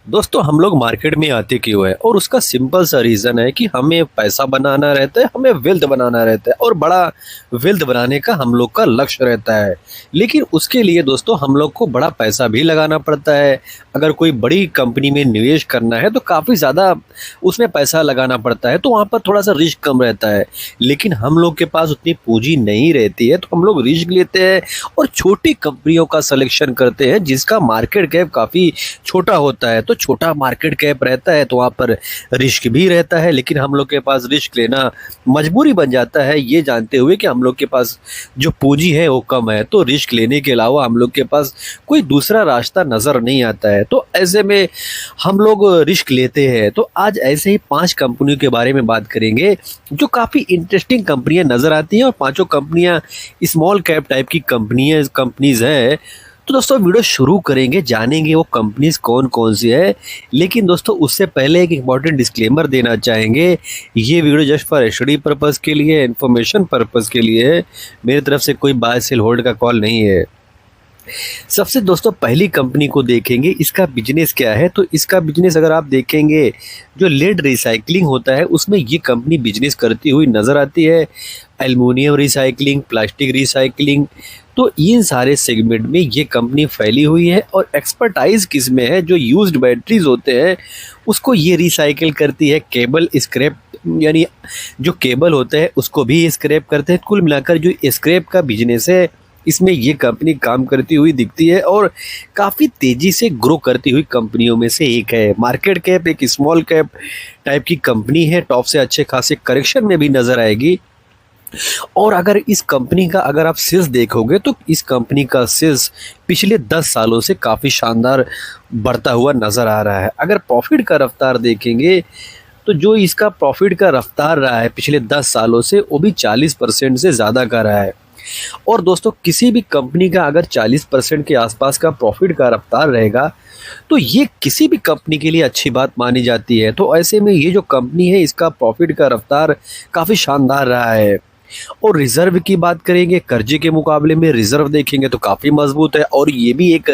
दोस्तों हम लोग मार्केट में आते क्यों है और उसका सिंपल सा रीज़न है कि हमें पैसा बनाना रहता है, हमें वेल्थ बनाना रहता है और बड़ा वेल्थ बनाने का हम लोग का लक्ष्य रहता है। लेकिन उसके लिए दोस्तों हम लोग को बड़ा पैसा भी लगाना पड़ता है। अगर कोई बड़ी कंपनी में निवेश करना है तो काफ़ी ज़्यादा उसमें पैसा लगाना पड़ता है, तो वहाँ पर थोड़ा सा रिस्क कम रहता है। लेकिन हम लोग के पास उतनी पूंजी नहीं रहती है, तो हम लोग रिस्क लेते हैं और छोटी कंपनियों का सिलेक्शन करते हैं जिसका मार्केट कैप काफ़ी छोटा होता है। तो छोटा मार्केट कैप रहता है तो वहाँ पर रिस्क भी रहता है, लेकिन हम लोग के पास रिस्क लेना मजबूरी बन जाता है, ये जानते हुए कि हम लोग के पास जो पूंजी है वो कम है। तो रिस्क लेने के अलावा हम लोग के पास कोई दूसरा रास्ता नज़र नहीं आता है, तो ऐसे में हम लोग रिस्क लेते हैं। तो आज ऐसे ही 5 कंपनियों के बारे में बात करेंगे जो काफ़ी इंटरेस्टिंग कंपनियां नज़र आती हैं और पांचों कंपनियां स्मॉल कैप टाइप की कंपनीज हैं। तो दोस्तों वीडियो शुरू करेंगे, जानेंगे वो कंपनीज कौन कौन सी है। लेकिन दोस्तों उससे पहले एक इम्पॉर्टेंट डिस्क्लेमर देना चाहेंगे, ये video just for study purpose के लिए, इन्फॉर्मेशन पर्पज़ के लिए है। मेरी तरफ से कोई बाय सेल होल्ड का कॉल नहीं है। सबसे दोस्तों पहली कंपनी को देखेंगे, इसका बिजनेस क्या है। तो इसका बिजनेस अगर आप देखेंगे, जो लेड रिसाइकलिंग होता है उसमें ये कंपनी बिजनेस करती हुई नज़र आती है। एल्युमिनियम रिसाइकलिंग, प्लास्टिक रिसाइकलिंग, तो इन सारे सेगमेंट में ये कंपनी फैली हुई है। और एक्सपर्टाइज किस में है, जो यूज्ड बैटरीज होते हैं उसको ये रिसाइकिल करती है। केबल स्क्रैप, यानी जो केबल होते हैं उसको भी स्क्रैप करते हैं। कुल मिलाकर जो स्क्रैप का बिजनेस है इसमें ये कंपनी काम करती हुई दिखती है और काफ़ी तेज़ी से ग्रो करती हुई कंपनियों में से एक है। मार्केट कैप एक स्मॉल कैप टाइप की कंपनी है, टॉप से अच्छे खासे करेक्शन में भी नज़र आएगी। और अगर इस कंपनी का अगर आप सेल्स देखोगे तो इस कंपनी का सेल्स पिछले 10 सालों से काफ़ी शानदार बढ़ता हुआ नज़र आ रहा है। अगर प्रॉफिट का रफ्तार देखेंगे तो जो इसका प्रॉफिट का रफ्तार रहा है पिछले 10 सालों से, वो भी 40% से ज़्यादा का रहा है। और दोस्तों किसी भी कंपनी का अगर 40% के आसपास का प्रॉफिट का रफ्तार रहेगा तो ये किसी भी कंपनी के लिए अच्छी बात मानी जाती है। तो ऐसे में ये जो कंपनी है इसका प्रॉफिट का रफ्तार काफ़ी शानदार रहा है। और रिजर्व की बात करेंगे, कर्जे के मुकाबले में रिजर्व देखेंगे तो काफ़ी मजबूत है। और ये भी एक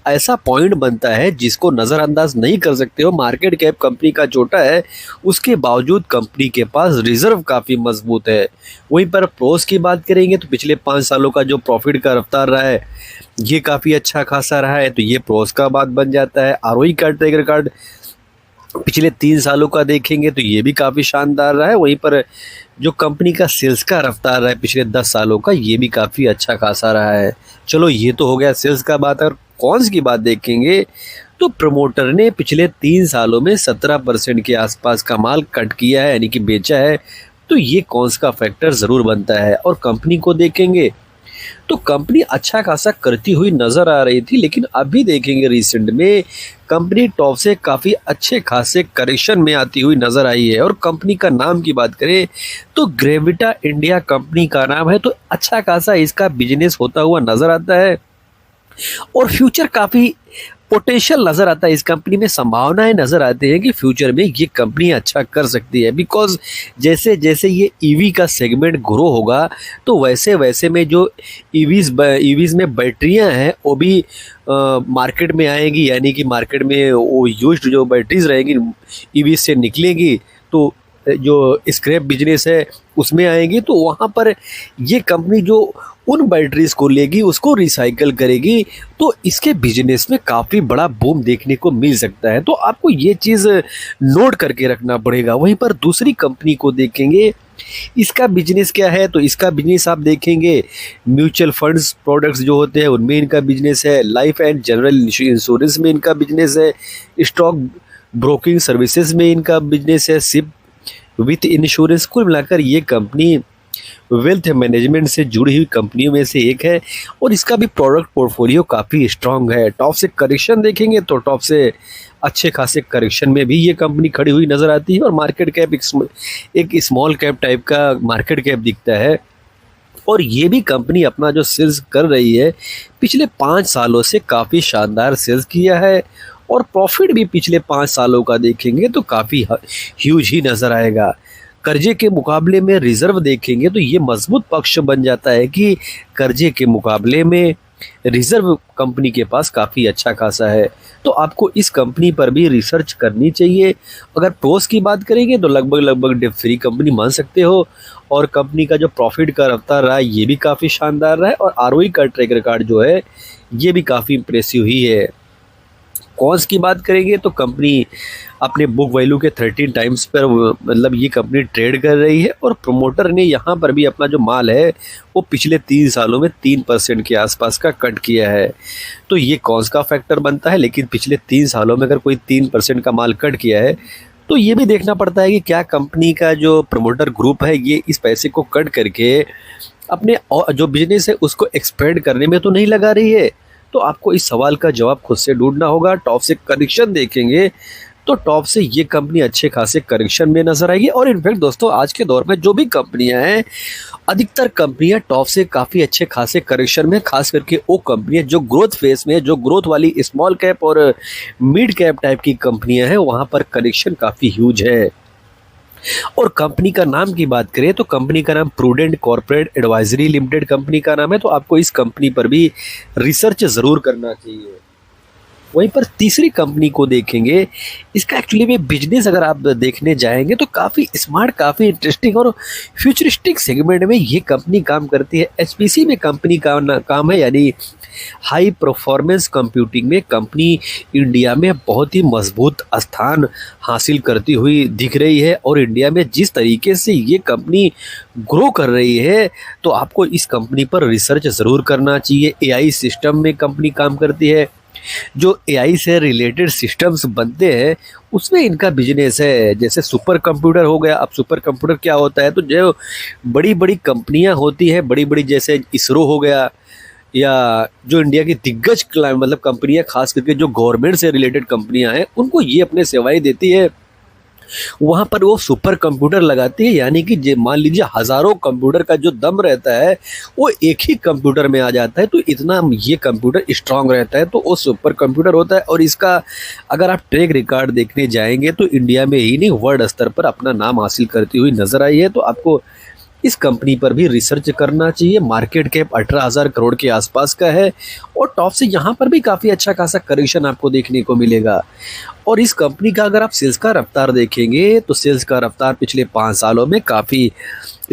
ऐसा पॉइंट बनता है जिसको नज़रअंदाज नहीं कर सकते हो। मार्केट कैप कंपनी का छोटा है, उसके बावजूद कंपनी के पास रिजर्व काफ़ी मजबूत है। वहीं पर प्रोस की बात करेंगे तो पिछले 5 सालों का जो प्रॉफिट का रफ्तार रहा है ये काफ़ी अच्छा खासा रहा है, तो ये प्रोस का बात बन जाता है। आरओई का ट्रैक रिकॉर्ड पिछले 3 सालों का देखेंगे तो ये भी काफ़ी शानदार रहा है। वहीं पर जो कंपनी का सेल्स का रफ्तार रहा है पिछले 10 सालों का, ये भी काफ़ी अच्छा खासा रहा है। चलो ये तो हो गया सेल्स का बात। और कॉन्स की बात देखेंगे तो प्रमोटर ने पिछले 3 सालों में 17% के आसपास का माल कट किया है, यानी कि बेचा है। तो ये कॉन्स का फैक्टर ज़रूर बनता है। और कंपनी को देखेंगे तो कंपनी अच्छा खासा करती हुई नज़र आ रही थी, लेकिन अभी देखेंगे रिसेंट में कंपनी टॉप से काफ़ी अच्छे खासे करेक्शन में आती हुई नज़र आई है। और कंपनी का नाम की बात करें तो ग्रेविटा इंडिया कंपनी का नाम है, तो अच्छा खासा इसका बिजनेस होता हुआ नज़र आता है और फ्यूचर काफ़ी पोटेंशियल नज़र आता है। इस कंपनी में संभावनाएं नज़र आती हैं कि फ्यूचर में ये कंपनी अच्छा कर सकती है। बिकॉज जैसे जैसे ये ईवी का सेगमेंट ग्रो होगा तो वैसे वैसे में जो ईवीज़ में बैटरियां हैं वो भी मार्केट में आएंगी, यानी कि मार्केट में वो यूज्ड जो बैटरीज रहेंगी ईवी से निकलेंगी, तो जो स्क्रैप बिजनेस है उसमें आएंगी। तो वहाँ पर ये कंपनी जो उन बैटरीज को लेगी उसको रिसाइकल करेगी, तो इसके बिजनेस में काफ़ी बड़ा बूम देखने को मिल सकता है। तो आपको ये चीज़ नोट करके रखना पड़ेगा। वहीं पर दूसरी कंपनी को देखेंगे, इसका बिजनेस क्या है। तो इसका बिजनेस आप देखेंगे म्यूचुअल फंड्स प्रोडक्ट्स जो होते हैं उनमें इनका बिजनेस है, लाइफ एंड जनरल इंश्योरेंस में इनका बिजनेस है, स्टॉक ब्रोकिंग सर्विसेज में इनका बिजनेस है, सिप विथ इंश्योरेंस। कुल मिलाकर ये कंपनी वेल्थ मैनेजमेंट से जुड़ी हुई कंपनियों में से एक है और इसका भी प्रोडक्ट पोर्टफोलियो काफ़ी स्ट्रांग है। टॉप से करेक्शन देखेंगे तो टॉप से अच्छे खासे करेक्शन में भी ये कंपनी खड़ी हुई नज़र आती है। और मार्केट कैप एक स्मॉल कैप टाइप का मार्केट कैप दिखता है। और ये भी कंपनी अपना जो सेल्स कर रही है पिछले 5 सालों से काफ़ी शानदार सेल्स किया है। और प्रॉफिट भी पिछले 5 सालों का देखेंगे तो काफ़ी ह्यूज ही नज़र आएगा। कर्जे के मुकाबले में रिजर्व देखेंगे तो ये मजबूत पक्ष बन जाता है कि कर्जे के मुकाबले में रिजर्व कंपनी के पास काफ़ी अच्छा खासा है। तो आपको इस कंपनी पर भी रिसर्च करनी चाहिए। अगर प्रोस की बात करेंगे तो लगभग लगभग डेब्ट फ्री कंपनी मान सकते हो, और कंपनी का जो प्रॉफिट का रफ्तार रहा है ये भी काफ़ी शानदार रहा है, और आरओई का ट्रैक रिकॉर्ड जो है ये भी काफ़ी इम्प्रेसिव ही है। कॉन्स की बात करेंगे तो कंपनी अपने बुक वैल्यू के 13 टाइम्स पर मतलब ये कंपनी ट्रेड कर रही है, और प्रमोटर ने यहाँ पर भी अपना जो माल है वो पिछले 3 सालों में 3% के आसपास का कट किया है। तो ये कॉन्स का फैक्टर बनता है, लेकिन पिछले 3 सालों में अगर कोई 3% का माल कट किया है तो ये भी देखना पड़ता है कि क्या कंपनी का जो प्रमोटर ग्रुप है ये इस पैसे को कट करके अपने जो बिजनेस है उसको एक्सपेंड करने में तो नहीं लगा रही है। तो आपको इस सवाल का जवाब खुद से ढूंढना होगा। टॉप से करेक्शन देखेंगे तो टॉप से ये कंपनी अच्छे खासे करेक्शन में नजर आएगी। और इनफैक्ट दोस्तों आज के दौर में जो भी कंपनियां हैं, अधिकतर कंपनियां टॉप से काफ़ी अच्छे खासे करेक्शन में, खास करके वो कंपनियां जो ग्रोथ फेस में, जो ग्रोथ वाली स्मॉल कैप और मिड कैप टाइप की कंपनियां हैं, वहां पर करेक्शन काफ़ी ह्यूज है। और कंपनी का नाम की बात करें तो कंपनी का नाम prudent corporate advisory limited company का नाम है। तो आपको इस कंपनी पर भी रिसर्च ज़रूर करना चाहिए। वहीं पर तीसरी कंपनी को देखेंगे, इसका एक्चुअली में बिजनेस अगर आप देखने जाएंगे तो काफ़ी स्मार्ट, काफ़ी इंटरेस्टिंग और फ्यूचरिस्टिक सेगमेंट में ये कंपनी काम करती है। एचपीसी में कंपनी का काम है, यानी हाई परफॉर्मेंस कंप्यूटिंग में कंपनी इंडिया में बहुत ही मजबूत स्थान हासिल करती हुई दिख रही है। और इंडिया में जिस तरीके से ये कंपनी ग्रो कर रही है तो आपको इस कंपनी पर रिसर्च ज़रूर करना चाहिए। एआई सिस्टम में कंपनी काम करती है, जो एआई से रिलेटेड सिस्टम्स बनते हैं उसमें इनका बिजनेस है। जैसे सुपर कंप्यूटर हो गया। अब सुपर कंप्यूटर क्या होता है, तो जो बड़ी बड़ी कंपनियां होती हैं, बड़ी बड़ी जैसे इसरो हो गया, या जो इंडिया की दिग्गज मतलब कंपनियां, खास करके जो गवर्नमेंट से रिलेटेड कंपनियां हैं, उनको ये अपने सेवाएं देती है। वहाँ पर वो सुपर कंप्यूटर लगाती है, यानी कि मान लीजिए हज़ारों कंप्यूटर का जो दम रहता है वो एक ही कंप्यूटर में आ जाता है। तो इतना ये कंप्यूटर स्ट्रांग रहता है, तो वो सुपर कंप्यूटर होता है। और इसका अगर आप ट्रैक रिकॉर्ड देखने जाएंगे तो इंडिया में ही नहीं, वर्ल्ड स्तर पर अपना नाम हासिल करती हुई नजर आई है। तो आपको इस कंपनी पर भी रिसर्च करना चाहिए। मार्केट कैप 18,000 करोड़ के आसपास का है, और टॉप से यहाँ पर भी काफ़ी अच्छा खासा करेक्शन आपको देखने को मिलेगा। और इस कंपनी का अगर आप सेल्स का रफ्तार देखेंगे तो सेल्स का रफ्तार पिछले 5 सालों में काफ़ी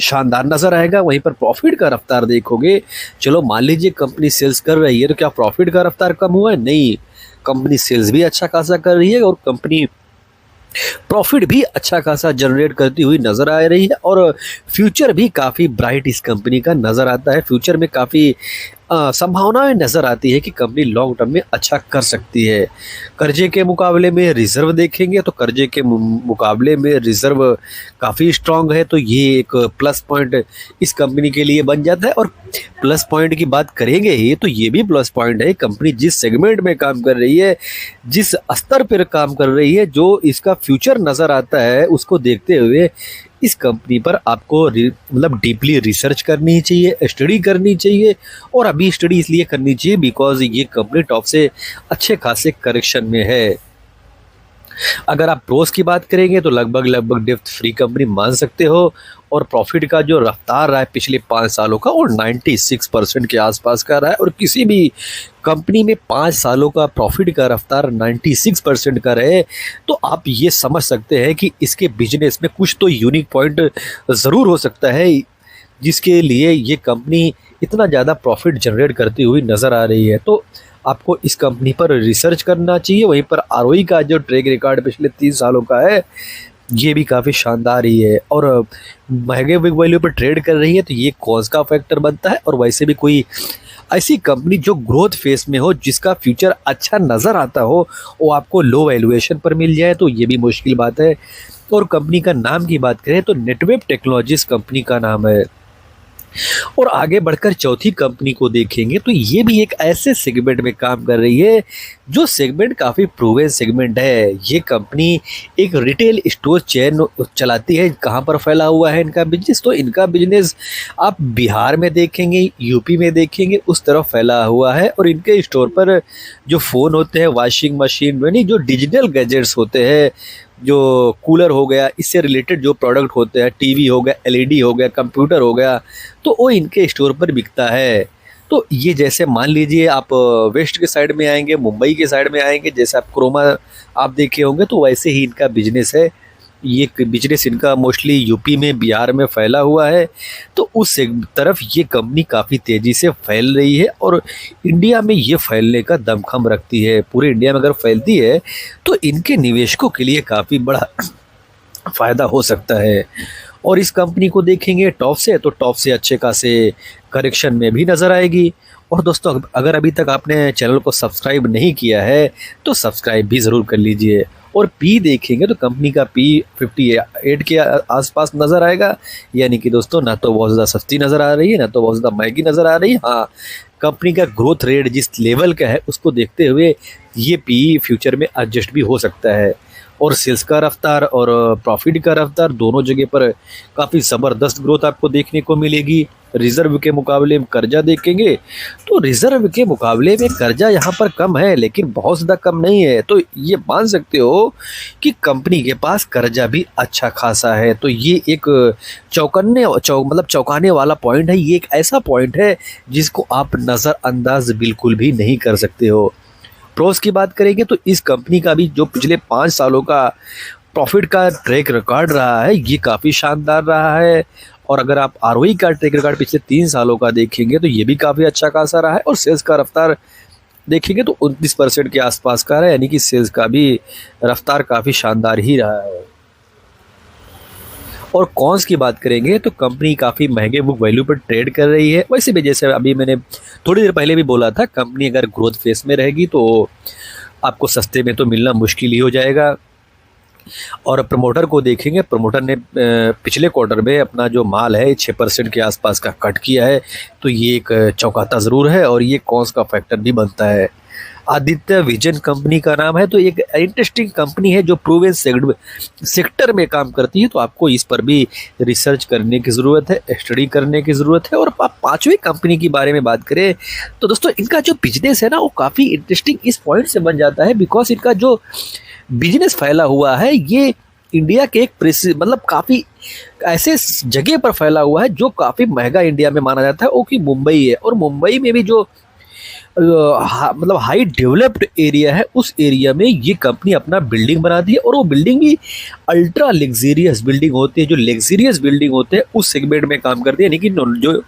शानदार नज़र आएगा। वहीं पर प्रॉफिट का रफ्तार देखोगे, चलो मान लीजिए कंपनी सेल्स कर रही है तो क्या प्रॉफिट का रफ्तार कम हुआ है? नहीं, कंपनी सेल्स भी अच्छा खासा कर रही है और कंपनी प्रॉफिट भी अच्छा खासा जनरेट करती हुई नज़र आ रही है। और फ्यूचर भी काफ़ी ब्राइट इस कंपनी का नज़र आता है। फ्यूचर में काफ़ी संभावनाएं नज़र आती है कि कंपनी लॉन्ग टर्म में अच्छा कर सकती है। कर्जे के मुकाबले में रिजर्व देखेंगे तो कर्जे के मुकाबले में रिजर्व काफ़ी स्ट्रांग है, तो ये एक प्लस पॉइंट इस कंपनी के लिए बन जाता है। और प्लस पॉइंट की बात करेंगे ही तो ये भी प्लस पॉइंट है, कंपनी जिस सेगमेंट में काम कर रही है, जिस स्तर पर काम कर रही है, जो इसका फ्यूचर नज़र आता है, उसको देखते हुए इस कंपनी पर आपको मतलब डीपली रिसर्च करनी चाहिए, स्टडी करनी चाहिए। और अभी स्टडी इसलिए करनी चाहिए बिकॉज ये कंपनी टॉप से अच्छे खासे करेक्शन में है। अगर आप प्रोस की बात करेंगे तो लगभग लगभग डेब्ट फ्री कंपनी मान सकते हो, और प्रॉफिट का जो रफ्तार रहा है पिछले 5 सालों का और 96% के आसपास का रहा है। और किसी भी कंपनी में 5 सालों का प्रॉफिट का रफ्तार 96% का रहे तो आप ये समझ सकते हैं कि इसके बिजनेस में कुछ तो यूनिक पॉइंट ज़रूर हो सकता है, जिसके लिए ये कंपनी इतना ज़्यादा प्रॉफिट जनरेट करती हुई नज़र आ रही है। तो आपको इस कंपनी पर रिसर्च करना चाहिए। वहीं पर आरओई का जो ट्रैक रिकॉर्ड पिछले 3 सालों का है ये भी काफ़ी शानदार ही है, और महंगे बिग वैल्यू पर ट्रेड कर रही है, तो ये कॉस्ट का फैक्टर बनता है। और वैसे भी कोई ऐसी कंपनी जो ग्रोथ फेस में हो, जिसका फ्यूचर अच्छा नज़र आता हो, वो आपको लो वैल्यूएशन पर मिल जाए तो ये भी मुश्किल बात है। और कंपनी का नाम की बात करें तो नेटवेब टेक्नोलॉजीज कंपनी का नाम है। और आगे बढ़कर चौथी कंपनी को देखेंगे तो ये भी एक ऐसे सेगमेंट में काम कर रही है जो सेगमेंट काफ़ी प्रूवन सेगमेंट है। ये कंपनी एक रिटेल स्टोर चेन चलाती है। कहाँ पर फैला हुआ है इनका बिजनेस? तो इनका बिजनेस आप बिहार में देखेंगे, यूपी में देखेंगे, उस तरफ फैला हुआ है। और इनके स्टोर पर जो फ़ोन होते हैं, वॉशिंग मशीन, यानी जो डिजिटल गैजेट्स होते हैं, जो कूलर हो गया, इससे रिलेटेड जो प्रोडक्ट होते हैं, टीवी हो गया, एलईडी हो गया, कंप्यूटर हो गया, तो वो इनके स्टोर पर बिकता है। तो ये जैसे मान लीजिए आप वेस्ट के साइड में आएंगे, मुंबई के साइड में आएंगे, जैसे आप क्रोमा आप देखे होंगे, तो वैसे ही इनका बिजनेस है। ये बिजनेस इनका मोस्टली यूपी में, बिहार में फैला हुआ है। तो उस एक तरफ ये कंपनी काफ़ी तेज़ी से फैल रही है और इंडिया में ये फैलने का दमखम रखती है। पूरे इंडिया में अगर फैलती है तो इनके निवेशकों के लिए काफ़ी बड़ा फ़ायदा हो सकता है। और इस कंपनी को देखेंगे टॉप से, तो टॉप से अच्छे खासे करेक्शन में भी नज़र आएगी। और दोस्तों, अगर अभी तक आपने चैनल को सब्सक्राइब नहीं किया है तो सब्सक्राइब भी ज़रूर कर लीजिए। और पी देखेंगे तो कंपनी का पी 58 के आसपास नज़र आएगा। यानी कि दोस्तों, ना तो बहुत ज़्यादा सस्ती नज़र आ रही है, ना तो बहुत ज़्यादा महंगी नज़र आ रही है। हाँ, कंपनी का ग्रोथ रेट जिस लेवल का है उसको देखते हुए ये पी फ्यूचर में एडजस्ट भी हो सकता है। और सेल्स का रफ्तार और प्रॉफिट का रफ्तार दोनों जगह पर काफ़ी ज़बरदस्त ग्रोथ आपको देखने को मिलेगी। रिज़र्व के मुकाबले में कर्जा देखेंगे तो रिज़र्व के मुकाबले में कर्जा यहाँ पर कम है, लेकिन बहुत ज़्यादा कम नहीं है। तो ये मान सकते हो कि कंपनी के पास कर्जा भी अच्छा खासा है। तो ये एक चौंकाने वाला पॉइंट है। ये एक ऐसा पॉइंट है जिसको आप नज़रअंदाज बिल्कुल भी नहीं कर सकते हो। प्रोस की बात करेंगे तो इस कंपनी का भी जो पिछले 5 सालों का प्रॉफिट का ट्रैक रिकॉर्ड रहा है, ये काफ़ी शानदार रहा है। और अगर आप आरओई का ट्रैक रिकॉर्ड पिछले 3 सालों का देखेंगे तो ये भी काफ़ी अच्छा खासा रहा है। और सेल्स का रफ्तार देखेंगे तो 29% के आसपास का रहा है, यानी कि सेल्स का भी रफ्तार काफ़ी शानदार ही रहा है। और कॉन्स की बात करेंगे तो कंपनी काफ़ी महंगे बुक वैल्यू पर ट्रेड कर रही है। वैसे भी जैसे अभी मैंने थोड़ी देर पहले भी बोला था, कंपनी अगर ग्रोथ फेस में रहेगी तो आपको सस्ते में तो मिलना मुश्किल ही हो जाएगा। और प्रमोटर को देखेंगे, प्रमोटर ने पिछले क्वार्टर में अपना जो माल है 6% के आसपास का कट किया है। तो ये एक चौंकाता ज़रूर है और ये कॉन्स का फैक्टर भी बनता है। आदित्य विजन कंपनी का नाम है। तो एक इंटरेस्टिंग कंपनी है जो प्रूवन सेक्टर में काम करती है। तो आपको इस पर भी रिसर्च करने की ज़रूरत है, स्टडी करने की ज़रूरत है। और आप पांचवी कंपनी के बारे में बात करें तो दोस्तों, इनका जो बिजनेस है ना, वो काफ़ी इंटरेस्टिंग इस पॉइंट से बन जाता है बिकॉज इनका जो बिजनेस फैला हुआ है ये इंडिया के एक मतलब काफ़ी ऐसे जगह पर फैला हुआ है जो काफ़ी महंगा इंडिया में माना जाता है, वो कि मुंबई है। और मुंबई में भी जो मतलब हाई डेवलप्ड एरिया है, उस एरिया में ये कंपनी अपना बिल्डिंग बनाती है। और वो बिल्डिंग भी अल्ट्रा लग्जरियस बिल्डिंग होती है। जो लग्जरियस बिल्डिंग होते हैं उस सेगमेंट में काम करती है, लेकिन जो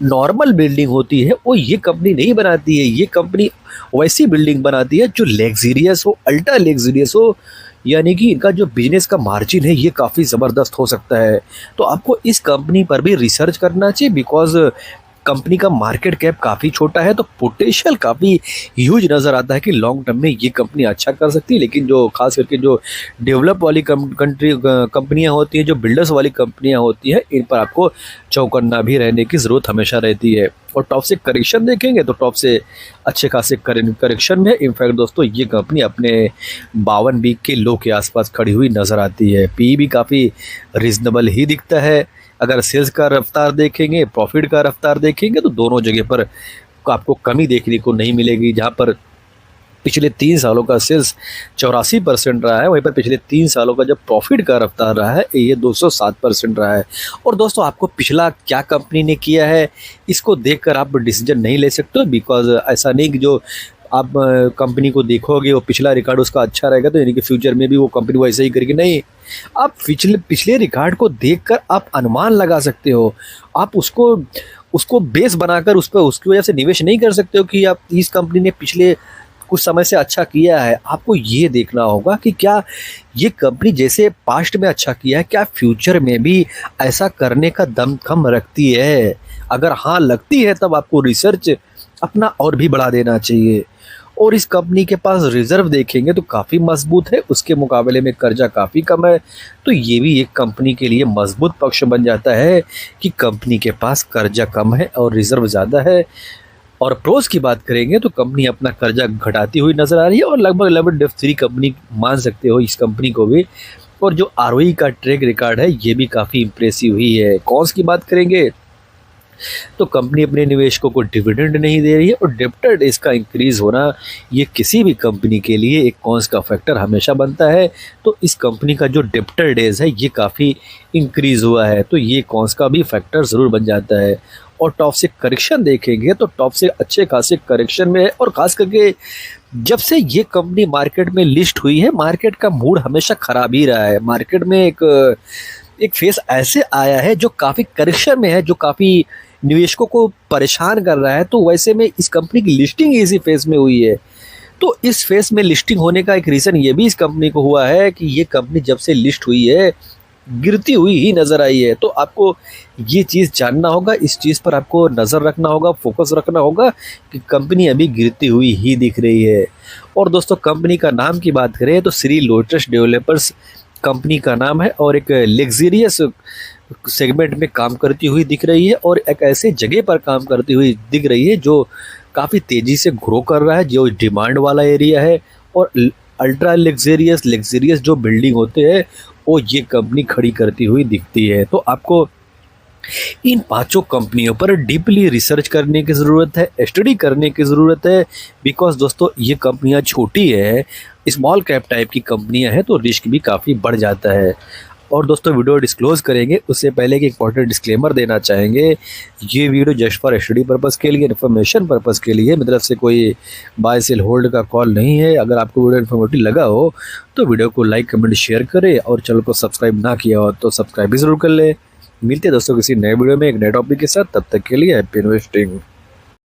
नॉर्मल बिल्डिंग होती है वो ये कंपनी नहीं बनाती है। ये कंपनी वैसी बिल्डिंग बनाती है जो लग्जरियस हो, अल्ट्रा लग्जरियस हो। यानी कि इनका जो बिजनेस का मार्जिन है ये काफ़ी ज़बरदस्त हो सकता है। तो आपको इस कंपनी पर भी रिसर्च करना चाहिए बिकॉज कंपनी का मार्केट कैप काफ़ी छोटा है। तो पोटेंशियल काफ़ी ह्यूज नज़र आता है कि लॉन्ग टर्म में ये कंपनी अच्छा कर सकती है। लेकिन जो खास करके जो डेवलप वाली कंपनियां होती हैं, जो बिल्डर्स वाली कंपनियां होती हैं, इन पर आपको चौकन्ना भी रहने की ज़रूरत हमेशा रहती है। और टॉप से करेक्शन देखेंगे तो टॉप से अच्छे खासे करेक्शन में इनफैक्ट दोस्तों ये कंपनी अपने 52 वीक के लो के आसपास खड़ी हुई नज़र आती है। पी भी काफ़ी रिजनेबल ही दिखता है। अगर सेल्स का रफ्तार देखेंगे, प्रॉफिट का रफ्तार देखेंगे तो दोनों जगह पर आपको कमी देखने को नहीं मिलेगी। जहां पर पिछले 3 सालों का सेल्स 84% रहा है, वहीं पर पिछले 3 सालों का जब प्रॉफिट का रफ्तार रहा है ये 207% रहा है। और दोस्तों, आपको पिछला क्या कंपनी ने किया है इसको देखकर आप डिसीजन नहीं ले सकते बिकॉज ऐसा नहीं कि जो आप कंपनी को देखोगे वो पिछला रिकॉर्ड उसका अच्छा रहेगा तो यानी कि फ्यूचर में भी वो कंपनी वैसे ही करेगी। नहीं, आप पिछले रिकॉर्ड को देखकर आप अनुमान लगा सकते हो। आप उसको बेस बनाकर उस पर उसकी वजह से निवेश नहीं कर सकते हो कि आप इस कंपनी ने पिछले कुछ समय से अच्छा किया है। आपको ये देखना होगा कि क्या ये कंपनी जैसे पास्ट में अच्छा किया है, क्या फ्यूचर में भी ऐसा करने का दमखम रखती है। अगर हाँ लगती है तब आपको रिसर्च अपना और भी बढ़ा देना चाहिए। और इस कंपनी के पास रिजर्व देखेंगे तो काफ़ी मजबूत है, उसके मुकाबले में कर्जा काफ़ी कम है। तो ये भी एक कंपनी के लिए मजबूत पक्ष बन जाता है कि कंपनी के पास कर्जा कम है और रिजर्व ज़्यादा है। और प्रोस की बात करेंगे तो कंपनी अपना कर्जा घटाती हुई नज़र आ रही है और लगभग डेट फ्री कंपनी मान सकते हो इस कंपनी को भी। और जो आरओई का ट्रैक रिकॉर्ड है ये भी काफ़ी इंप्रेसिव ही है। कॉन्स की बात करेंगे तो कंपनी अपने निवेशकों को डिविडेंड नहीं दे रही है और डेब्टर डेज का इंक्रीज होना ये किसी भी कंपनी के लिए एक कॉन्स का फैक्टर हमेशा बनता है। तो इस कंपनी का जो डेब्टर डेज है ये काफ़ी इंक्रीज हुआ है, तो ये कॉन्स का भी फैक्टर ज़रूर बन जाता है। और टॉप से करेक्शन देखेंगे तो टॉप से अच्छे खासे करेक्शन में है। और खास करके जब से ये कंपनी मार्केट में लिस्ट हुई है, मार्केट का मूड हमेशा खराब ही रहा है। मार्केट में एक फेस ऐसे आया है जो काफ़ी करेक्शन में है, जो काफ़ी निवेशकों को परेशान कर रहा है। तो वैसे में इस कंपनी की लिस्टिंग इसी फेस में हुई है। तो इस फेस में लिस्टिंग होने का एक रीज़न ये भी इस कंपनी को हुआ है कि ये कंपनी जब से लिस्ट हुई है गिरती हुई ही नज़र आई है। तो आपको ये चीज़ जानना होगा, इस चीज़ पर आपको नज़र रखना होगा, फोकस रखना होगा कि कंपनी अभी गिरती हुई ही दिख रही है। और दोस्तों कंपनी का नाम की बात करें तो श्री लोटस डेवलपर्स कंपनी का नाम है और एक लग्जरियस सेगमेंट में काम करती हुई दिख रही है और एक ऐसे जगह पर काम करती हुई दिख रही है जो काफ़ी तेज़ी से ग्रो कर रहा है, जो डिमांड वाला एरिया है। और अल्ट्रा लग्जरियस जो बिल्डिंग होते हैं वो ये कंपनी खड़ी करती हुई दिखती है। तो आपको इन पांचों कंपनियों पर डीपली रिसर्च करने की ज़रूरत है, स्टडी करने की ज़रूरत है। बिकॉज दोस्तों ये कंपनियां छोटी है, स्मॉल कैप टाइप की कंपनियां हैं, तो रिस्क भी काफ़ी बढ़ जाता है। और दोस्तों वीडियो डिस्क्लोज़ करेंगे उससे पहले एक इंपॉर्टेंट डिस्क्लेमर देना चाहेंगे। ये video just for study purpose के लिए, इन्फॉर्मेशन पर्पज़ के लिए, मतलब से कोई बाय सेल होल्ड का कॉल नहीं है। अगर आपको वीडियो इन्फॉर्मेटिव लगा हो तो वीडियो को लाइक कमेंट शेयर करें और चैनल को सब्सक्राइब ना किया हो तो सब्सक्राइब भी ज़रूर कर लें। मिलते हैं दोस्तों किसी नए वीडियो में एक नए टॉपिक के साथ। तब तक के लिए हैप्पी इन्वेस्टिंग।